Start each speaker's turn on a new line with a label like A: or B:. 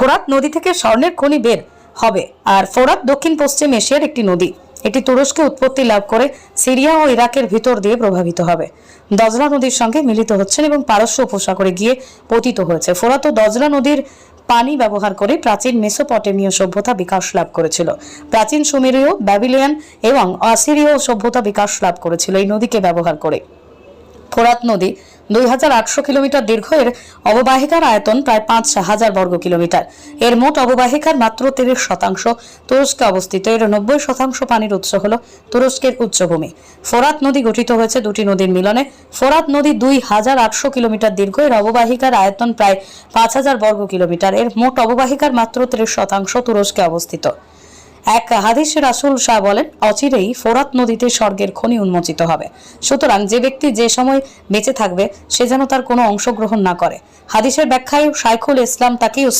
A: ফোরাত নদী থেকে স্বর্ণের খনি বের হবে। আর ফোরাত দক্ষিণ পশ্চিম এশিয়ার একটি নদী। এটি তুরস্কে উৎপত্তি লাভ করে সিরিয়া ও ইরাকের ভিতর দিয়ে প্রবাহিত হবে। দজলা নদীর সঙ্গে মিলিত হচ্ছেন এবং পারস্য উপসাগরে গিয়ে পতিত হয়েছে। ফোরাত ও দজলা নদীর পানি ব্যবহার করে প্রাচীন মেসোপটেমীয় সভ্যতা বিকাশ লাভ করেছিল। প্রাচীন সুমেরীয়, ব্যাবিলিয়ান এবং অসিরীয় সভ্যতা বিকাশ লাভ করেছিল এই নদীকে ব্যবহার করে। ফোরাত নদী 2800 কিলোমিটার দীর্ঘ। এর অববাহিকার আয়তন প্রায় 5000 বর্গ কিলোমিটার। এর মোট অববাহিকার মাত্র 30% তুরস্কে অবস্থিত। এর 90% পানির উৎস হল তুরস্কের উচ্চভূমি। ফোরাত নদী গঠিত হয়েছে দুটি নদীর মিলনে। ফোরাত নদী 2800 কিলোমিটার দীর্ঘ। এর অববাহিকার আয়তন প্রায় 5000 বর্গ কিলোমিটার। এর মোট অববাহিকার মাত্র 30% তুরস্কে অবস্থিত। এক হাদিসে রাসূল শাহ বলেন, অচিরেই ফোরাত নদীতে স্বর্গের খনি উন্মোচিত হবে। সুতরাং যে ব্যক্তি যে সময় বেঁচে থাকবে সে যেন তার কোনো অংশগ্রহণ না করে। হাদিসের ব্যাখ্যায় শাইখুল ইসলাম তাকিউস